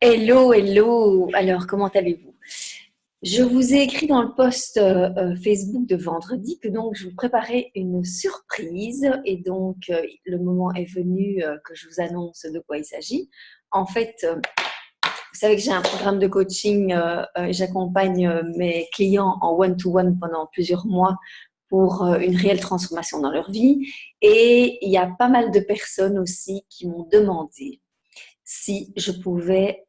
Hello, hello. Alors, comment allez-vous? Je vous ai écrit dans le post Facebook de vendredi que donc je vous préparais une surprise et donc le moment est venu que je vous annonce de quoi il s'agit. En fait, vous savez que j'ai un programme de coaching et j'accompagne mes clients en one-to-one pendant plusieurs mois pour une réelle transformation dans leur vie. Et il y a pas mal de personnes aussi qui m'ont demandé si je pouvais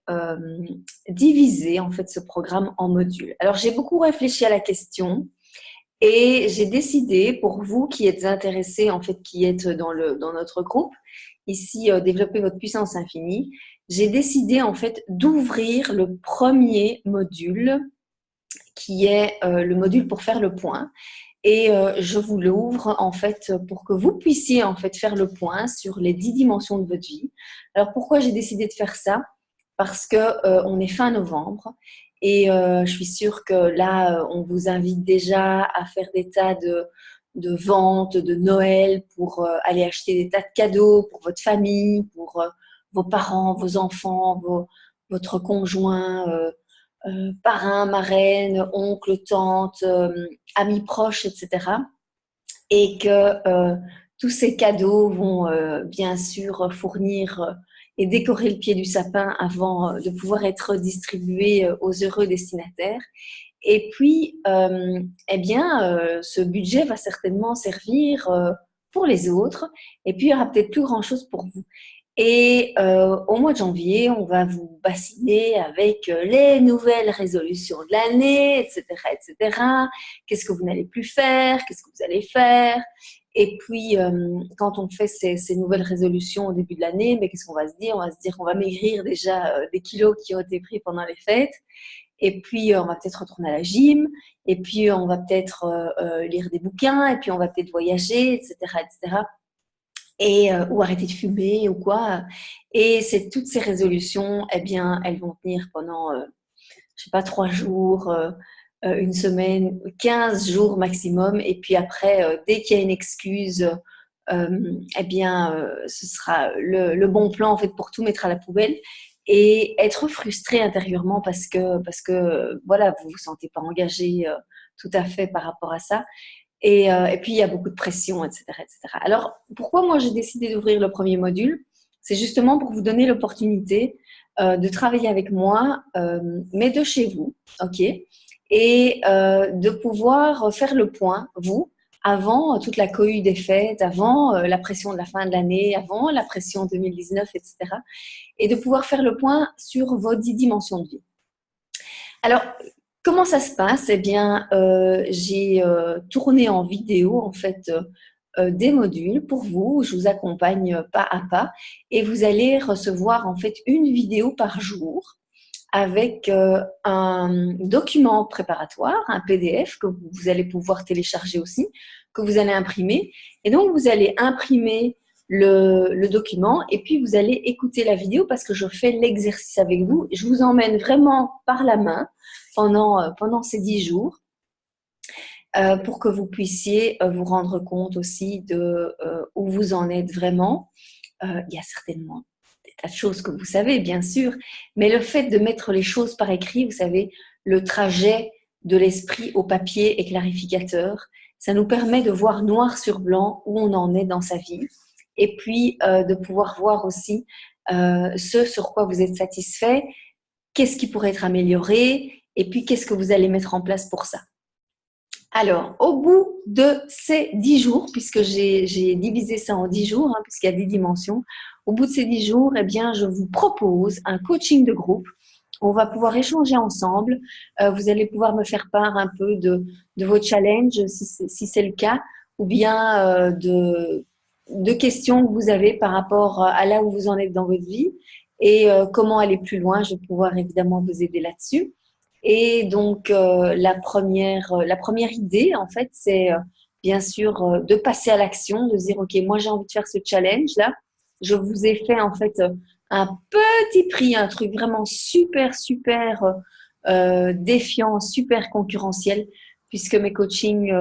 diviser en fait ce programme en modules. Alors j'ai beaucoup réfléchi à la question et j'ai décidé pour vous qui êtes intéressés en fait qui êtes dans notre groupe ici développer votre puissance infinie, j'ai décidé en fait d'ouvrir le premier module qui est le module pour faire le point. Et je vous l'ouvre en fait pour que vous puissiez en fait faire le point sur les 10 dimensions de votre vie. Alors pourquoi j'ai décidé de faire ça? Parce que on est fin novembre et je suis sûre que là on vous invite déjà à faire des tas de ventes de Noël pour aller acheter des tas de cadeaux pour votre famille, pour vos parents, vos enfants, votre conjoint. Parrain, marraine, oncle, tante, amis proches, etc. Et que tous ces cadeaux vont bien sûr fournir et décorer le pied du sapin avant de pouvoir être distribués aux heureux destinataires. Et puis, eh bien, ce budget va certainement servir pour les autres. Et puis, il y aura peut-être plus grand-chose pour vous. Et au mois de janvier, on va vous bassiner avec les nouvelles résolutions de l'année, etc., etc. Qu'est-ce que vous n'allez plus faire? Qu'est-ce que vous allez faire? Et puis, quand on fait ces nouvelles résolutions au début de l'année, mais qu'est-ce qu'on va se dire? On va se dire qu'on va maigrir déjà des kilos qui ont été pris pendant les fêtes. Et puis, on va peut-être retourner à la gym. Et puis, on va peut-être lire des bouquins. Et puis, on va peut-être voyager, etc., etc. Et, ou arrêter de fumer ou quoi. Et c'est toutes ces résolutions, eh bien, elles vont tenir pendant, je sais pas, 3 jours, une semaine, 15 jours maximum. Et puis après, dès qu'il y a une excuse, eh bien, ce sera le bon plan en fait pour tout mettre à la poubelle et être frustré intérieurement parce que voilà, vous vous sentez pas engagé tout à fait par rapport à ça. Et puis, il y a beaucoup de pression, etc., etc. Alors, pourquoi moi j'ai décidé d'ouvrir le premier module? C'est justement pour vous donner l'opportunité de travailler avec moi, mais de chez vous, ok? Et de pouvoir faire le point, vous, avant toute la cohue des fêtes, avant la pression de la fin de l'année, avant la pression 2019, etc. Et de pouvoir faire le point sur vos 10 dimensions de vie. Alors, comment ça se passe? Eh bien, j'ai tourné en vidéo en fait des modules pour vous. Je vous accompagne pas à pas et vous allez recevoir en fait une vidéo par jour avec un document préparatoire, un PDF que vous allez pouvoir télécharger aussi, que vous allez imprimer. Et donc, vous allez imprimer le document et puis vous allez écouter la vidéo parce que je fais l'exercice avec vous. Je vous emmène vraiment par la main pendant ces 10 jours pour que vous puissiez vous rendre compte aussi de où vous en êtes vraiment. Il y a certainement des tas de choses que vous savez, bien sûr, mais le fait de mettre les choses par écrit, vous savez, le trajet de l'esprit au papier est clarificateur. Ça nous permet de voir noir sur blanc où on en est dans sa vie et puis de pouvoir voir aussi ce sur quoi vous êtes satisfait, qu'est-ce qui pourrait être amélioré et puis qu'est-ce que vous allez mettre en place pour ça. Alors, au bout de ces 10 jours, puisque j'ai divisé ça en 10 jours, hein, puisqu'il y a 10 dimensions, au bout de ces 10 jours, eh bien, je vous propose un coaching de groupe. On va pouvoir échanger ensemble. Vous allez pouvoir me faire part un peu de vos challenges, si c'est le cas, ou bien de questions que vous avez par rapport à là où vous en êtes dans votre vie et comment aller plus loin. Je vais pouvoir évidemment vous aider là-dessus. Et donc, la première idée, en fait, c'est bien sûr de passer à l'action, de se dire, OK, moi, j'ai envie de faire ce challenge-là. Je vous ai fait, en fait, un petit prix, un truc vraiment super, super défiant, super concurrentiel, puisque mes coachings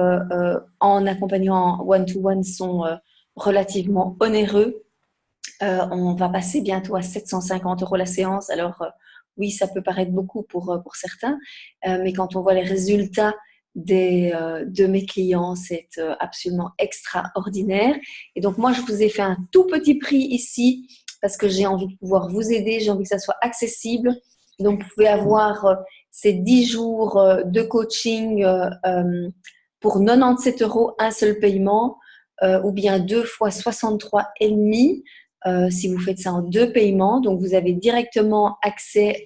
en accompagnant one-to-one sont relativement onéreux. On va passer bientôt à 750 € la séance. Alors, Oui, ça peut paraître beaucoup pour certains, mais quand on voit les résultats de mes clients, c'est absolument extraordinaire. Et donc, moi, je vous ai fait un tout petit prix ici parce que j'ai envie de pouvoir vous aider, j'ai envie que ça soit accessible. Donc, vous pouvez avoir ces 10 jours de coaching pour 97 euros, un seul paiement, ou bien 2 fois 63,5 si vous faites ça en 2 paiements. Donc, vous avez directement accès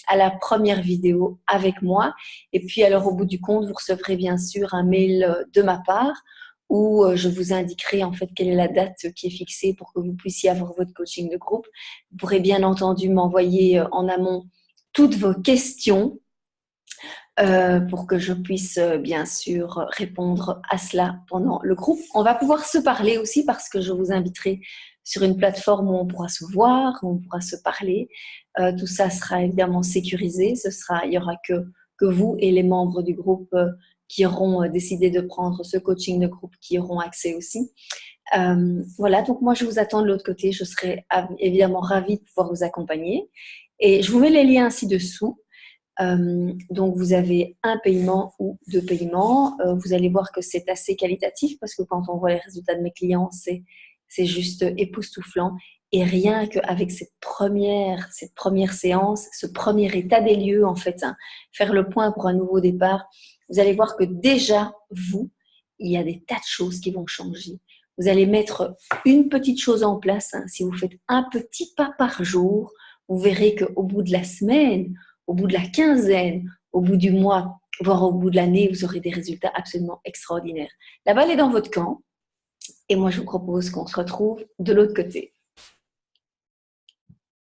à la première vidéo avec moi. Et puis, alors, au bout du compte, vous recevrez bien sûr un mail de ma part où je vous indiquerai en fait quelle est la date qui est fixée pour que vous puissiez avoir votre coaching de groupe. Vous pourrez bien entendu m'envoyer en amont toutes vos questions pour que je puisse bien sûr répondre à cela pendant le groupe. On va pouvoir se parler aussi parce que je vous inviterai sur une plateforme où on pourra se voir, où on pourra se parler. Tout ça sera évidemment sécurisé. Il y aura que vous et les membres du groupe qui auront décidé de prendre ce coaching de groupe qui auront accès aussi. Voilà, donc moi je vous attends de l'autre côté. Je serai évidemment ravie de pouvoir vous accompagner. Et je vous mets les liens ci-dessous. Donc, vous avez un paiement ou 2 paiements. Vous allez voir que c'est assez qualitatif parce que quand on voit les résultats de mes clients, c'est juste époustouflant. Et rien qu'avec cette première séance, ce premier état des lieux, en fait, hein, faire le point pour un nouveau départ, vous allez voir que déjà, il y a des tas de choses qui vont changer. Vous allez mettre une petite chose en place. Hein, si vous faites un petit pas par jour, vous verrez qu'au bout de la semaine, au bout de la quinzaine, au bout du mois, voire au bout de l'année, vous aurez des résultats absolument extraordinaires. La balle est dans votre camp et moi, je vous propose qu'on se retrouve de l'autre côté.